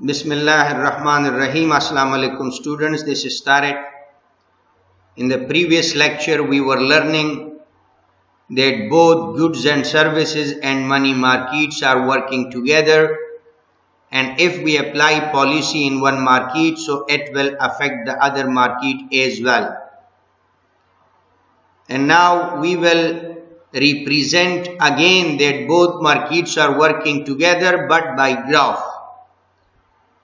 Bismillahirrahmanirrahim. Assalamu alaikum students. This is Tariq. In the previous lecture we were learning that both goods and services and money markets are working together, and if we apply policy in one market, so it will affect the other market as well. And now we will represent again that both markets are working together but by graph.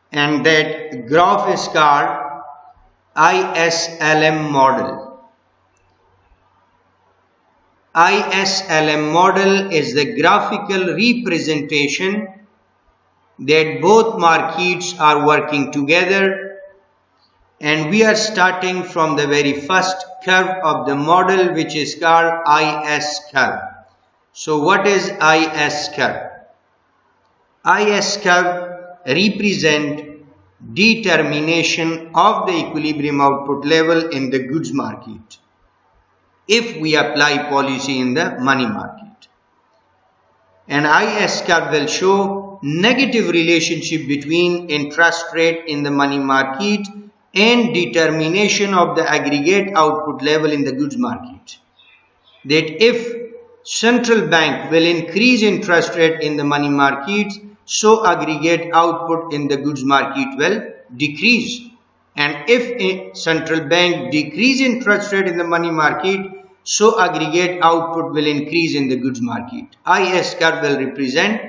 And that graph is called ISLM model. ISLM model is the graphical representation that both markets are working together, and we are starting from the very first curve of the model, which is called IS curve. So what is IS curve? IS curve represent determination of the equilibrium output level in the goods market if we apply policy in the money market. And IS curve will show negative relationship between interest rate in the money market and determination of the aggregate output level in the goods market. That if central bank will increase interest rate in the money market, so aggregate output in the goods market will decrease. And if a central bank decrease interest rate in the money market, so aggregate output will increase in the goods market. IS curve will represent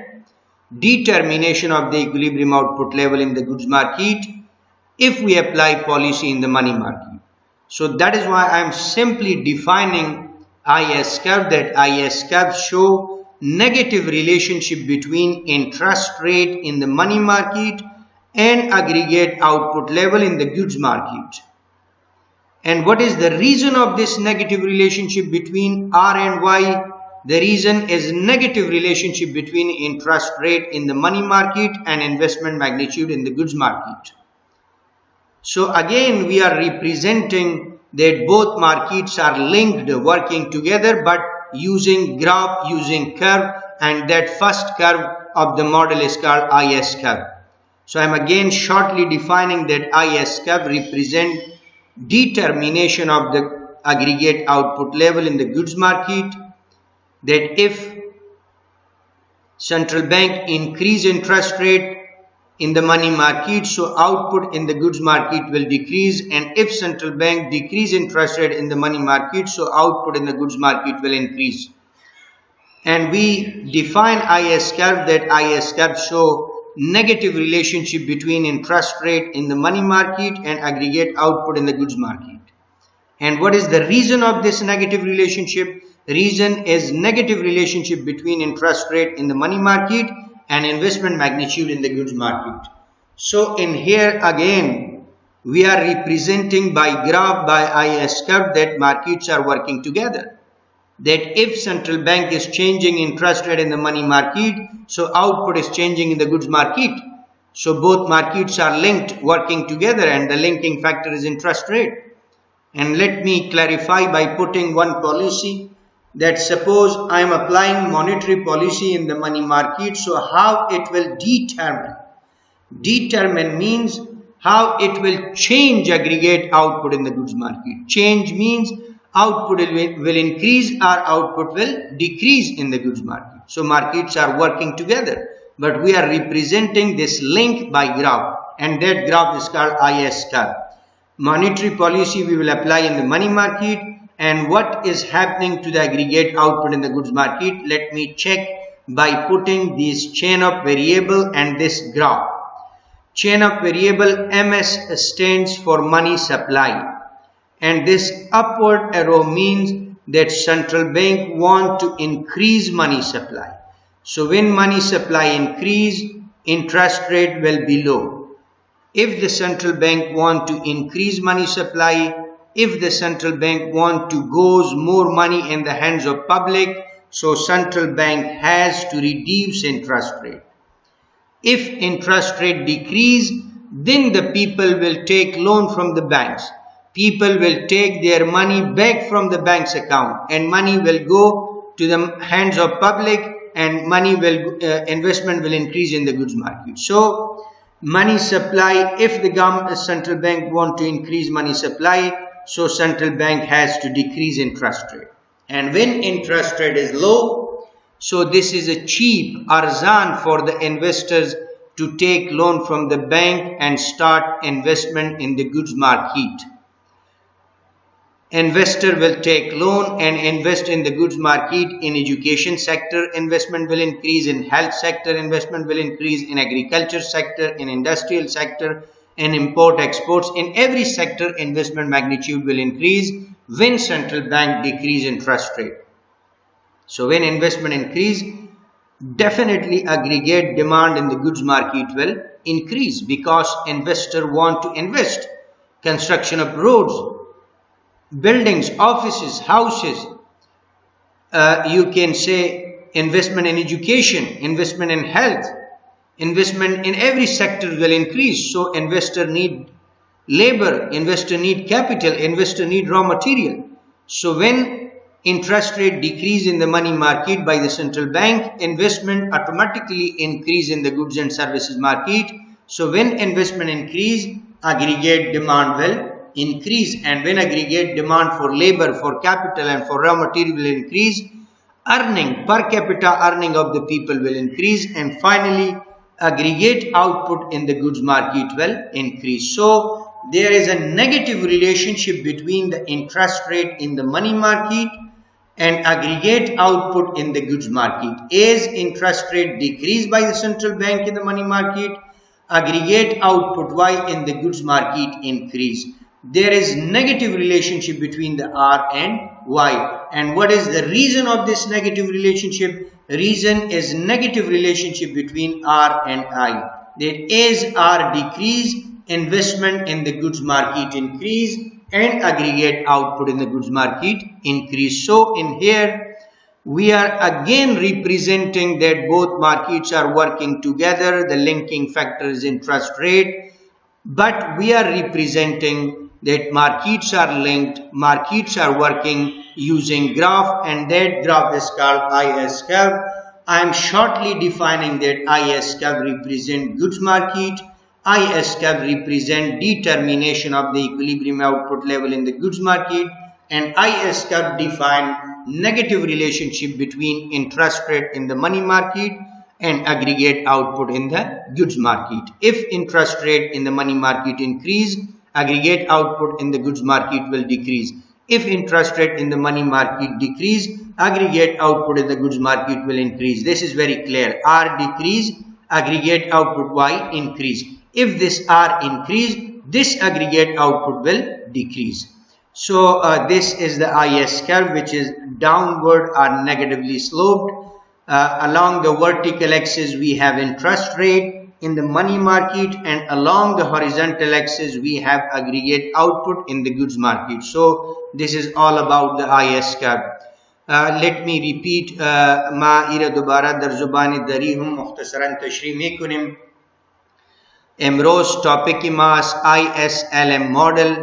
determination of the equilibrium output level in the goods market if we apply policy in the money market. So that is why I am simply defining IS curve, that IS curve show negative relationship between interest rate in the money market and aggregate output level in the goods market. And what is the reason of this negative relationship between R and Y? The reason is negative relationship between interest rate in the money market and investment magnitude in the goods market. So again we are representing that both markets are linked, working together, but using graph, using curve, and that first curve of the model is called IS curve. So I am again shortly defining that IS curve represent determination of the aggregate output level in the goods market, that if central bank increase interest rate in the money market, so output in the goods market will decrease, and if central bank decrease interest rate in the money market, so output in the goods market will increase. And we define IS curve, that IS curve show negative relationship between interest rate in the money market and aggregate output in the goods market. And what is the reason of this negative relationship? Reason is negative relationship between interest rate in the money market and investment magnitude in the goods market. So in here again we are representing by graph, by IS curve, that markets are working together. That if central bank is changing interest rate in the money market, so output is changing in the goods market. So both markets are linked, working together, and the linking factor is interest rate. And let me clarify by putting one policy, that suppose I am applying monetary policy in the money market, so how it will determine? Determine means how it will change aggregate output in the goods market. Change means output will increase or output will decrease in the goods market. So markets are working together, but we are representing this link by graph, and that graph is called IS curve. Monetary policy we will apply in the money market, and what is happening to the aggregate output in the goods market, let me check by putting this chain of variable and this graph. Chain of variable MS stands for money supply, and this upward arrow means that central bank want to increase money supply. So when money supply increase, interest rate will be low. If the central bank want to increase money supply, if the central bank want to goes more money in the hands of public, so central bank has to reduce interest rate. If interest rate decrease, then the people will take loan from the banks. People will take their money back from the bank's account, and money will go to the hands of public, and money will investment will increase in the goods market. So Money supply, if the central bank want to increase money supply, so central bank has to decrease interest rate. And when interest rate is low, so this is a cheap arzan for the investors to take loan from the bank and start investment in the goods market. Investor will take loan and invest in the goods market. In education sector, investment will increase. In health sector, investment will increase. In agriculture sector, in industrial sector, in import exports, in every sector, investment magnitude will increase when central bank decrease interest rate. So when investment increase, definitely aggregate demand in the goods market will increase because investor want to invest. Construction of roads, buildings, offices, houses, you can say investment in education, investment in health, investment in every sector will increase. So investor need labor, investor need capital, investor need raw material. So when interest rate decrease in the money market by the central bank, investment automatically increase in the goods and services market. So when investment increase, aggregate demand will increase, and when aggregate demand for labor, for capital and for raw material will increase, earning, per capita earning of the people will increase, and finally aggregate output in the goods market will increase. So there is a negative relationship between the interest rate in the money market and aggregate output in the goods market. As interest rate decrease by the central bank in the money market, aggregate output Y in the goods market increase. There is negative relationship between the R and Y. And what is the reason of this negative relationship? Reason is negative relationship between R and I. That as R decrease, investment in the goods market increase and aggregate output in the goods market increase. So in here, we are again representing that both markets are working together. The linking factor is interest rate, but we are representing that markets are linked, markets are working using graph, and that graph is called IS curve. I am shortly defining that IS curve represent goods market, IS curve represent determination of the equilibrium output level in the goods market, and IS curve define negative relationship between interest rate in the money market and aggregate output in the goods market. If interest rate in the money market increase, aggregate output in the goods market will decrease. If interest rate in the money market decrease, aggregate output in the goods market will increase. This is very clear. R decrease, aggregate output Y increase. If this R increase, this aggregate output will decrease. So this is the IS curve, which is downward or negatively sloped. Along the vertical axis we have interest rate in the money market, and along the horizontal axis we have aggregate output in the goods market. So this is all about the IS curve. Let me repeat ما إلى دوباره در زبان دری هم مختصرا تشریح میکنیم. امروز topic ماست ISLM مدل.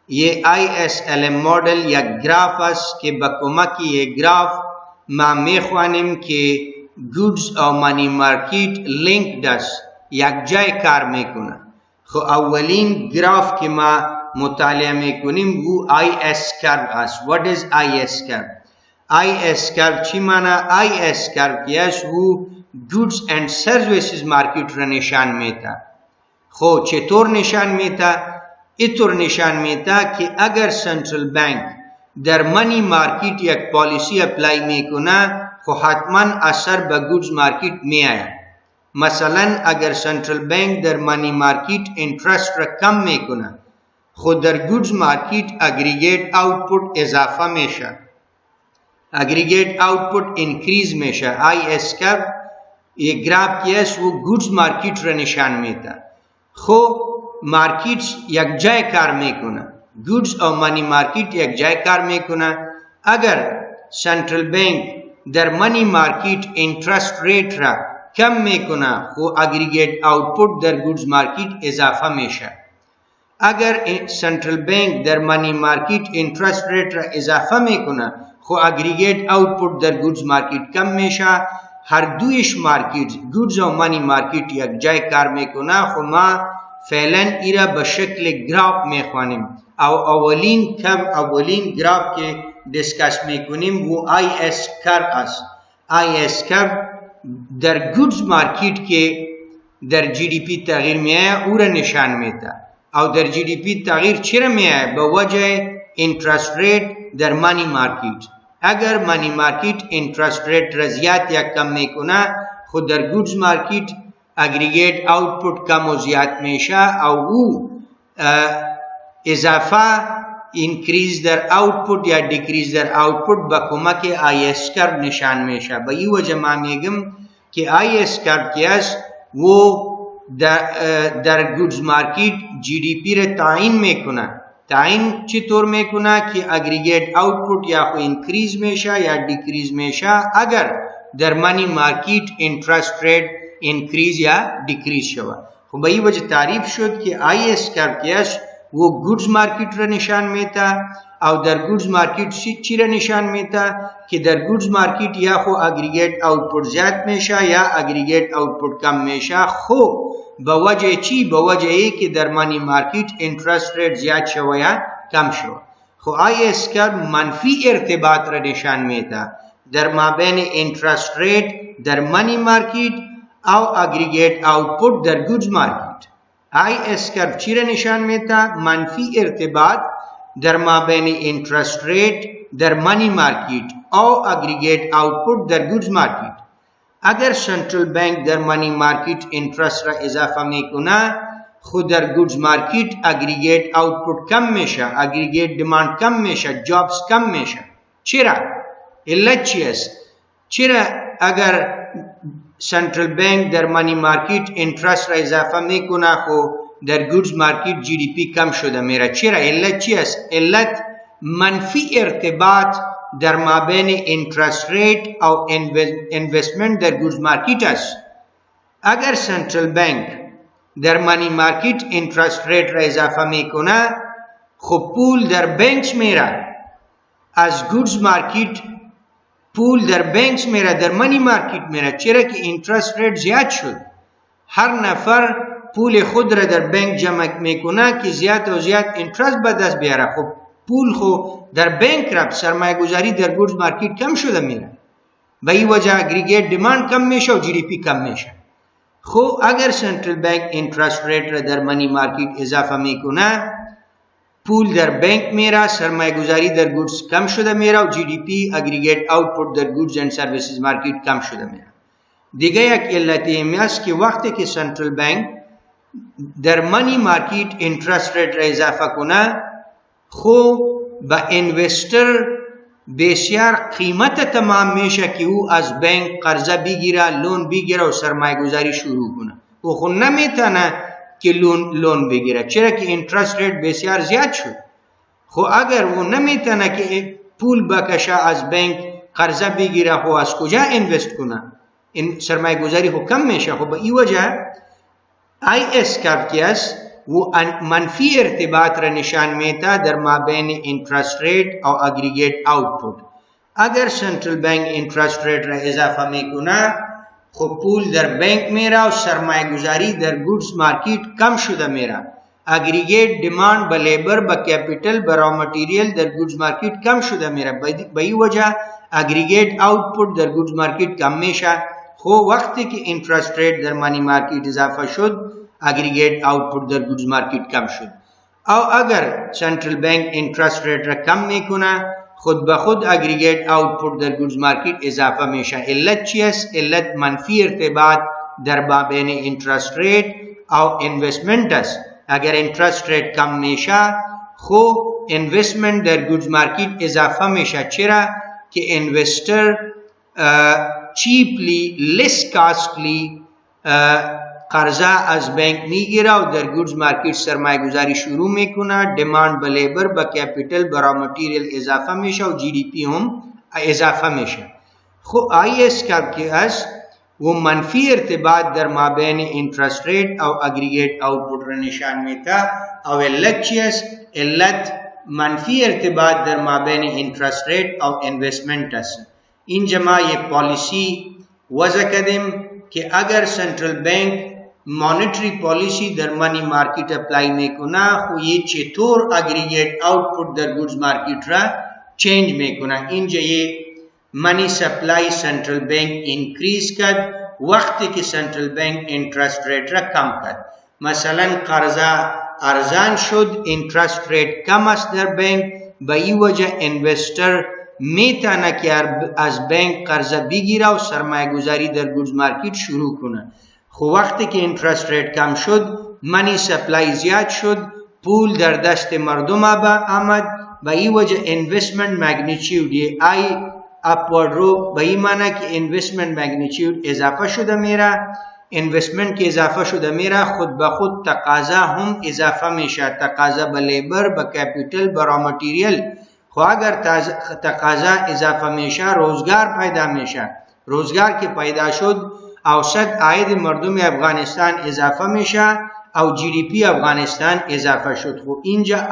ये ISLM مدل یک گراف است که با کمک یک گراف ما میخوانیم که goods او money market linked است، یک جای کار میکنه. خو اولین گراف که ما مطالعه میکنیم वो IS curve است. What is IS curve? IS curve چی معنی؟ IS curve که است वो goods and services market را نشان میده. خو چطور نشان میده؟ اینطور نشان میده که اگر سنترال بانک در منی مارکت یک پالیسی اپلای میکنه خو حتما اثر به گودز مارکت میآید. مثلا اگر سنترال بانک در منی مارکت انترست را کم میکنه خو در گودز مارکت اگریگیت آوتپوت اضافه میشه، اگریگیت آوتپوت انکریز میشه. IS curve یک گراف که است वो گودز مارکت را نشان میده. خو مارکت یک جای کار میکنه، گودز و منی مارکت یک جای کار میکنه. اگر سنترال بانک در منی مارکت انترست ریت را کم میکنه خو اگریگیت آوتپوت در گودز مارکت اضافه میشه. اگر سنترال بانک در منی مارکت انترست ریت را اضافه میکنه خو اگریگیت آوتپوت در گودز مارکت کم میشه. هر دویش مارکیت گودز و مانی مارکیت یک جای کار میکنه، خو ما فعلا ایرا به شکل گراف میخوانیم. اولین گراف که دیسکس میکنیم و آی اس کرو است. آی اس کرو در گودز مارکیت که در جی دی پی تغییر میآید او را نشان میده. او در جی دی پی تغییر چرا میآید؟ به وجه اینترست ریت در مانی مارکیت. اگر مانی مارکیت اینترست ریت را زیاد یا کم میکنه، خود در گودز مارکیت اگریگیت آوتپوت کم و زیاد میشه، او اضافه اینکریز در آوتپوت یا دیکریز در آوتپوت با کمک آی اس کرو نشان میشه. به این وجه ما میگم که آی اس کرو که است و در گودز مارکیت جی دی پی را تعیین میکنه. تعیین چطور میکنه که اگریگیت آوتپوت یا خو اینکریز میشه یا دیکریز میشه اگر در مانی مارکیت اینترست ریت اینکریز یا دیکریز شود. خب به این وجه تعریف شد که آی اس کرو که است و گودز مارکیت را نشان میده. او در گودز مارکیت چی را نشان میده؟ که در گودز مارکیت یا خو اگریگیت آوتپوت زیاد میشه یا اگریگیت آوتپوت کم میشه. خب به وجه چی؟ به وجه ای که در مانی مارکیت اینترست ریت زیاد شوه یا کم شوه. خب آی اس کرو منفی ارتباط را نشان میده در مابین اینترست ریت در مانی مارکیت او اگریگیت آوتپوت در گودز مارکیت. آی اس کرو چی را نشان میده؟ منفی ارتباط در مابین اینترست ریت در مانی مارکیت او اگریگیت آوتپوت در گودز مارکیت. اگر سنترال بانک در مانی مارکیت اینترست را اضافه میکنه، خود در گودز مارکیت اگریگیت آوتپوت کم میشه، اگریگیت دیماند کم میشه، جابز کم میشه. چرا؟ علت چی است؟ چرا اگر سنترال بانک در مانی مارکیت اینترست را اضافه میکنه خو در گودز مارکیت جی دی پی کم شده میره؟ چرا؟ علت چی است؟ علت منفی ارتباط در مابین اینترست ریت او اینوستمنت در گودز مارکیت است. اگر سنترال بانک در مانی مارکیت اینترست ریت را اضافه میکنه، خب پول در بانکس میره، از گودز مارکیت پول در بانکس میره در مانی مارکیت میره. چرا؟ که اینترست ریت زیاد شد. هر نفر پول خود را در بانک جمع میکنه که زیاد و زیاد اینترست به دست بیاره. خب پول خو در بانک رفت، سرمایه گذاری در گودز مارکیت کم شده میره. به این وجه اگریگیت دیماند کم میشه و جی دی پی کم میشه. خب اگر سنترال بانک اینترست ریت را در مانی مارکیت اضافه میکنه، پول در بانک میره، سرمایه گذاری در گودز کم شده میره و جی دی پی اگریگیت آوتپوت در گودز اند سرویسز مارکیت کم شده میره. دیگه یک علت این است که وقتی که سنترال بانک در مانی مارکیت اینترست ریت را اضافه کنه، خب به اینوستر بسیار قیمت تمام میشه که او از بانک قرضه بگیره، لون بگیره و سرمایه گذاری شروع کنه. او خود نمیتونه که لون بگیره. چرا؟ که اینترست ریت بسیار زیاد شد. خب اگر او نمیتونه که پول بکشه از بانک قرضه بگیره، خب از کجا اینوست کنه؟ این سرمایه گذاری خب کم میشه. خب به این وجه آی اس کرو که است و منفی ارتباط را نشان میده در مابین اینترست ریت او اگریگیت آوتپوت. اگر سنترال بانک اینترست ریت را اضافه میکنه، خب پول در بانک میره و سرمایه گذاری در گودز مارکیت کم شده میره. اگریگیت دیماند به لیبر، به کپیتال، به را متریال در گودز مارکیت کم شده میره. به این وجه اگریگیت آوتپوت در گودز مارکیت کم میشه. خب وقتی که اینترست ریت در مانی مارکیت اضافه شد، اگریگیت آوتپوت در گودز مارکیت کم شد. او اگر سنترال بانک اینترست ریت را کم میکنه، خود به خود اگریگیت آوتپوت در گودز مارکیت اضافه میشه. علت چی است؟ علت منفی ارتباط در مابین اینترست ریت او اینوستمنت است. اگر اینترست ریت کم میشه، خب اینوستمنت در گودز مارکیت اضافه میشه. چرا؟ که اینوستر cheaply, less costly قرضه از بانک میگیره و در گودز مارکیت سرمایه گذاری شروع میکنه. دیماند به لیبر، به کپیتال، به را متریال اضافه میشه و جی دی پی هم اضافه میشه. خب آی اس کرو که است و منفی ارتباط در مابین اینترست ریت او اگریگیت آوتپوت را نشان میده. او علت چی است؟ علت منفی ارتباط در مابین اینترست ریت او اینوستمنت است. اینجا ما یک پالیسی وضع کردیم که اگر سنترال بانک مانیتری پالیسی در منی مارکیت اپلای میکنه خو یه چطور اگریگیت آوتپوت در گودز مارکیت را چینج میکنه. اینجا یه منی سپلای سنترال بانک انکریز کرد وقتی که سنترال بانک انترست ریت را کم کرد. مثلا قرضه ارزان شد، انترست ریت کم است در بانک، به این وجه انوستر میتونه که از بانک قرضه بگیره و سرمایه گذاری در گودز مارکیت شروع کنه. خو وقتی که انترست ریت کم شد، منی سپلای زیاد شد، پول در دست مردم آمد، به این وجه انوستمنت مگنیچیود آی اپورد رو، به این معنی که انوستمنت مگنیچیود اضافه شده میره. انوستمنت که اضافه شده میره خود به خود تقاضا هم اضافه میشه، تقاضا به لیبر، به کپیتال، به را متریال. خو اگر تقاضا اضافه میشه روزگار پیدا میشه، روزگار که پیدا شد اوسط عاید مردم افغانستان اضافه میشه او جی دی پی افغانستان اضافه شد. خو اینجا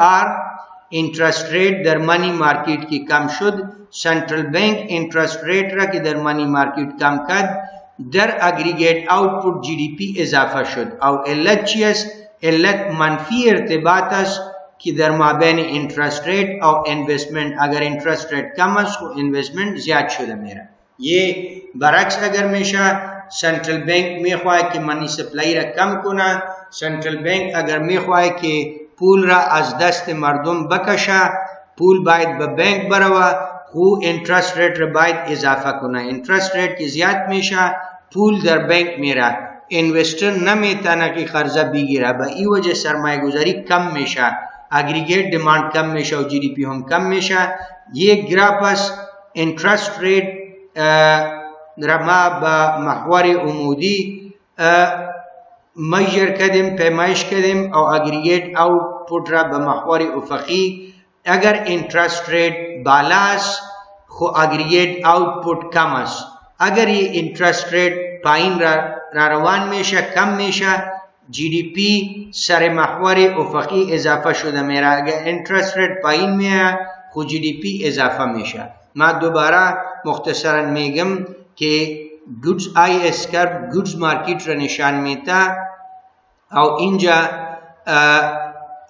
انترست ریت در منی مارکیت کی کم شد، سنترال بانک انترست ریت را که در منی مارکیت کم کرد در اگریگیت آوتپوت جی دی پی اضافه شد. او علت چی است؟ علت منفی ارتباط است که در مابین انترست ریت او انوستمنت. اگر انترست ریت کم است خو انوستمنت زیاد شده میره. یہ برعکس اگر میشه سنترال بانک میخواه که منی سپلای را کم کنه، سنترال بانک اگر میخواه که پول را از دست مردم بکشه، پول باید به بانک بروه، خو انترست ریت را باید اضافه کنه. انترست ریت که زیاد میشه پول در بانک میره، انوستر نمیتونه که قرضه بگیره، به این وجه سرمایه گذاری کم میشه، اگریگیت دیماند کم میشه و جی دی پی هم کم میشه. یک گراف است انترست ریت را ما به محور عمودی میجر کردیم، پیمایش کردیم، او اگریگیت آوتپوت را به محور افقی. اگر انترست ریت بالا است خو اگریگیت آوتپوت کم است. اگر یہ انترست ریت پایین را روان میشه، کم میشه، جی دی پی سر محور افقی اضافه شده میره. اگر انترست ریت پایین میه خو جی دی پی اضافه میشه. ما دوباره مختصرا میگم که گودز آی اس کرو گودز مارکیت را نشان میده او اینجا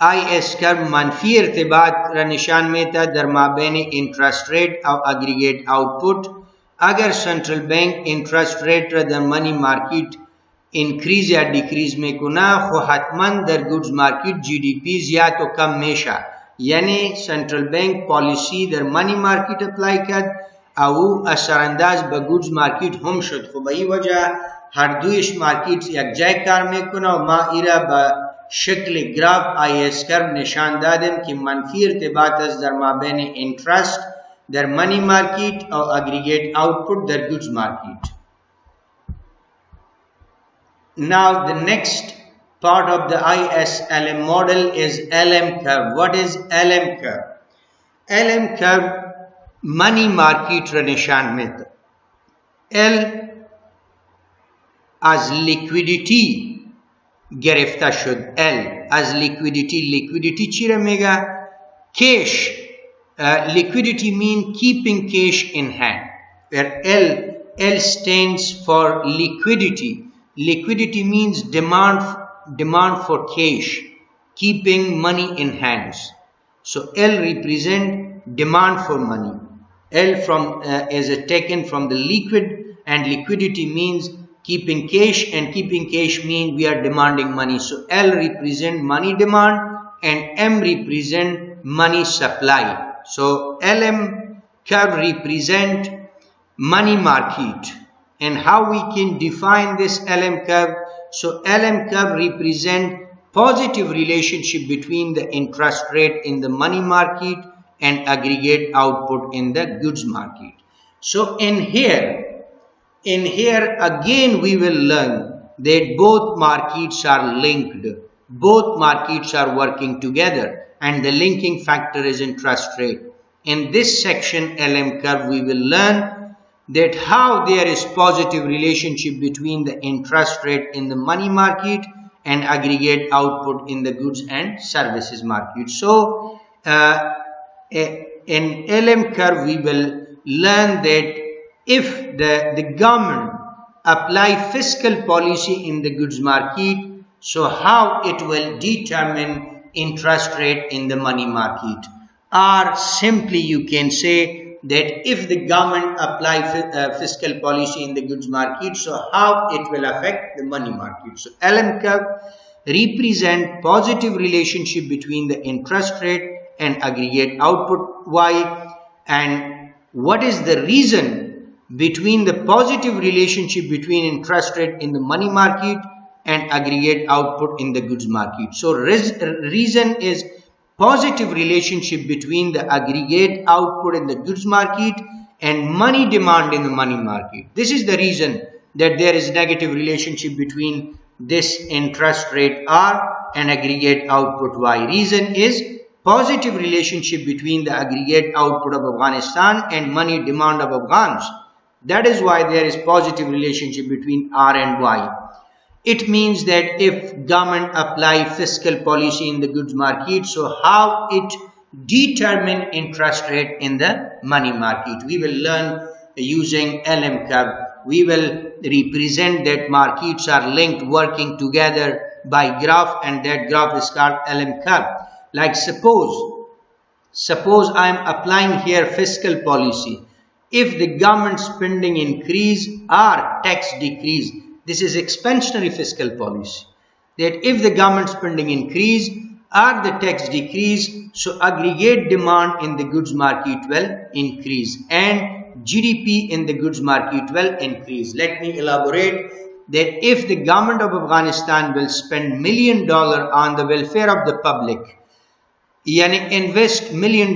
آی اس کرو منفی ارتباط را نشان میده در مابین انترست ریت او اگریگیت آوتپوت. اگر سنترال بانک انترست ریت را در منی مارکیت انکریز یا دیکریز میکنه خو حتما در گودز مارکیت جی دی پی زیاد و کم میشه. یعنی سنترال بانک پالیسی در منی مارکیت اپلای کرد او اثرانداز به گودز مارکیت هم شد. خب به این وجه هر دویش مارکیت یک جای کار میکنه و ما ایرا به شکل گراف آی اس کرو نشان دادیم که منفی ارتباط است در مابین انترست در منی مارکیت او اگریگیت آوتپوت در گودز مارکیت. Now the next part of the ISLM model is LM curve. What is LM curve? LM curve money market را نشان میده. L از liquidity گرفته شد. L از liquidity چی را میگه؟ cash. Liquidity means keeping cash in hand. Where L stands for liquidity. Liquidity means demand for cash, keeping money in hands. So L represent demand for money. L is taken from the liquid, and liquidity means keeping cash, and keeping cash means we are demanding money. So L represent money demand and M represent money supply. So LM curve represent money market. And how we can define this LM curve? So LM curve represent positive relationship between the interest rate in the money market and aggregate output in the goods market. So in here again we will learn that both markets are linked. Both markets are working together and the linking factor is interest rate. In this section LM curve we will learn that how there is positive relationship between the interest rate in the money market and aggregate output in the goods and services market. So in LM curve we will learn that if the government apply fiscal policy in the goods market, so how it will determine interest rate in the money market? Or simply you can say that if the government apply fiscal policy in the goods market, so how it will affect the money market? So LM curve represent positive relationship between the interest rate and aggregate output Y. And what is the reason between the positive relationship between interest rate in the money market and aggregate output in the goods market? So reason is positive relationship between the aggregate output in the goods market and money demand in the money market. This is the reason that there is negative relationship between this interest rate R and aggregate output Y. Reason is positive relationship between the aggregate output of Afghanistan and money demand of Afghans. That is why there is positive relationship between R and Y. It means that if government apply fiscal policy in the goods market, so how it determine interest rate in the money market? We will learn using LM curve. We will represent that markets are linked, working together by graph, and that graph is called LM curve. Like suppose I am applying here fiscal policy. If the government spending increase or tax decrease, this is expansionary fiscal policy. That if the government spending increase or the tax decrease, so aggregate demand in the goods market will increase and GDP in the goods market will increase. Let me elaborate that if the government of Afghanistan will spend $1 million on the welfare of the public, yani invest $1 million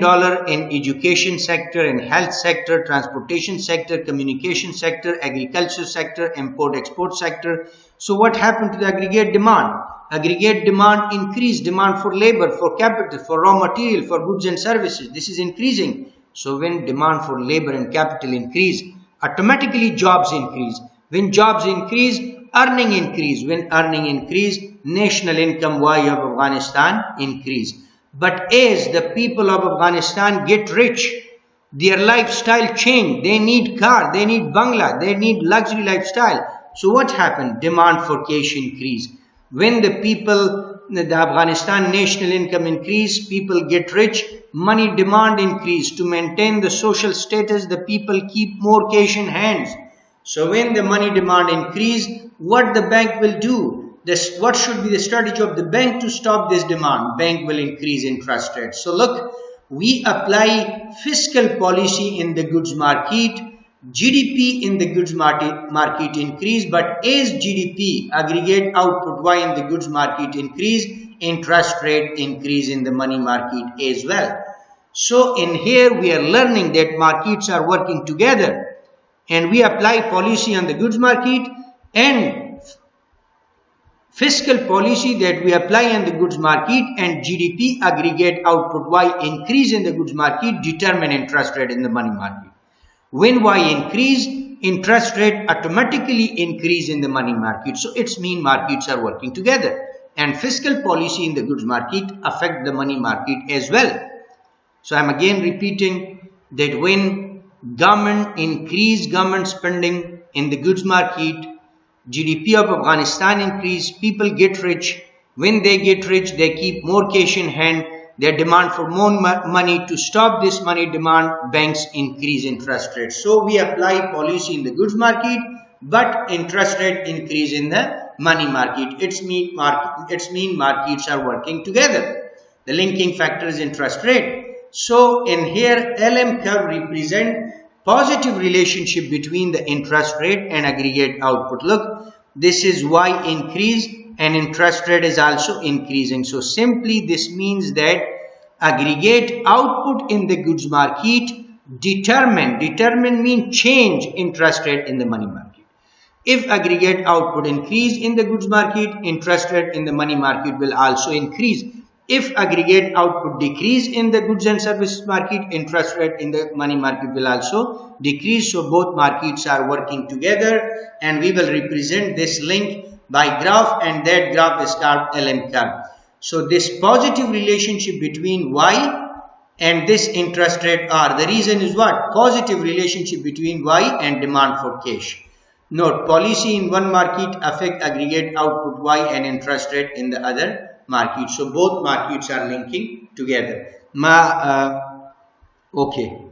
in education sector, in health sector, transportation sector, communication sector, agriculture sector, import-export sector. So what happened to the aggregate demand? Aggregate demand increased, demand for labor, for capital, for raw material, for goods and services. This is increasing. So when demand for labor and capital increase, automatically jobs increase. When jobs increase, earning increase. When earning increase, national income Y of Afghanistan increase. But as the people of Afghanistan get rich, their lifestyle change. They need car, they need bungalow, they need luxury lifestyle. So what happened? Demand for cash increase. When the people, the Afghanistan national income increase, people get rich, money demand increase. To maintain the social status, the people keep more cash in hands. So when the money demand increase, what the bank will do? What should be the strategy of the bank to stop this demand? Bank will increase interest rates. So look, we apply fiscal policy in the goods market. GDP in the goods market increase, but as GDP, aggregate output Y in the goods market increase, interest rate increase in the money market as well. So in here we are learning that markets are working together and we apply policy on the goods market and fiscal policy that we apply on the goods market and GDP aggregate output Y increase in the goods market determine interest rate in the money market. When Y increase, interest rate automatically increase in the money market. So it's mean markets are working together and fiscal policy in the goods market affect the money market as well. So I'm again repeating that when government increase government spending in the goods market, GDP of Afghanistan increase, people get rich. When they get rich, they keep more cash in hand. Their demand for more money. To stop this money demand, banks increase interest rates. So we apply policy in the goods market, but interest rate increase in the money market. It's mean markets are working together. The linking factor is interest rate. So in here, LM curve represent positive relationship between the interest rate and aggregate output. Look, this is Y increase and interest rate is also increasing. So simply this means that aggregate output in the goods market determine mean change interest rate in the money market. If aggregate output increase in the goods market, interest rate in the money market will also increase. If aggregate output decrease in the goods and services market, interest rate in the money market will also decrease. So both markets are working together and we will represent this link by graph and that graph is called LM curve. So this positive relationship between Y and this interest rate R. The reason is what? Positive relationship between Y and demand for cash. Note, policy in one market affect aggregate output Y and interest rate in the other market. So both markets are linking together. Okay.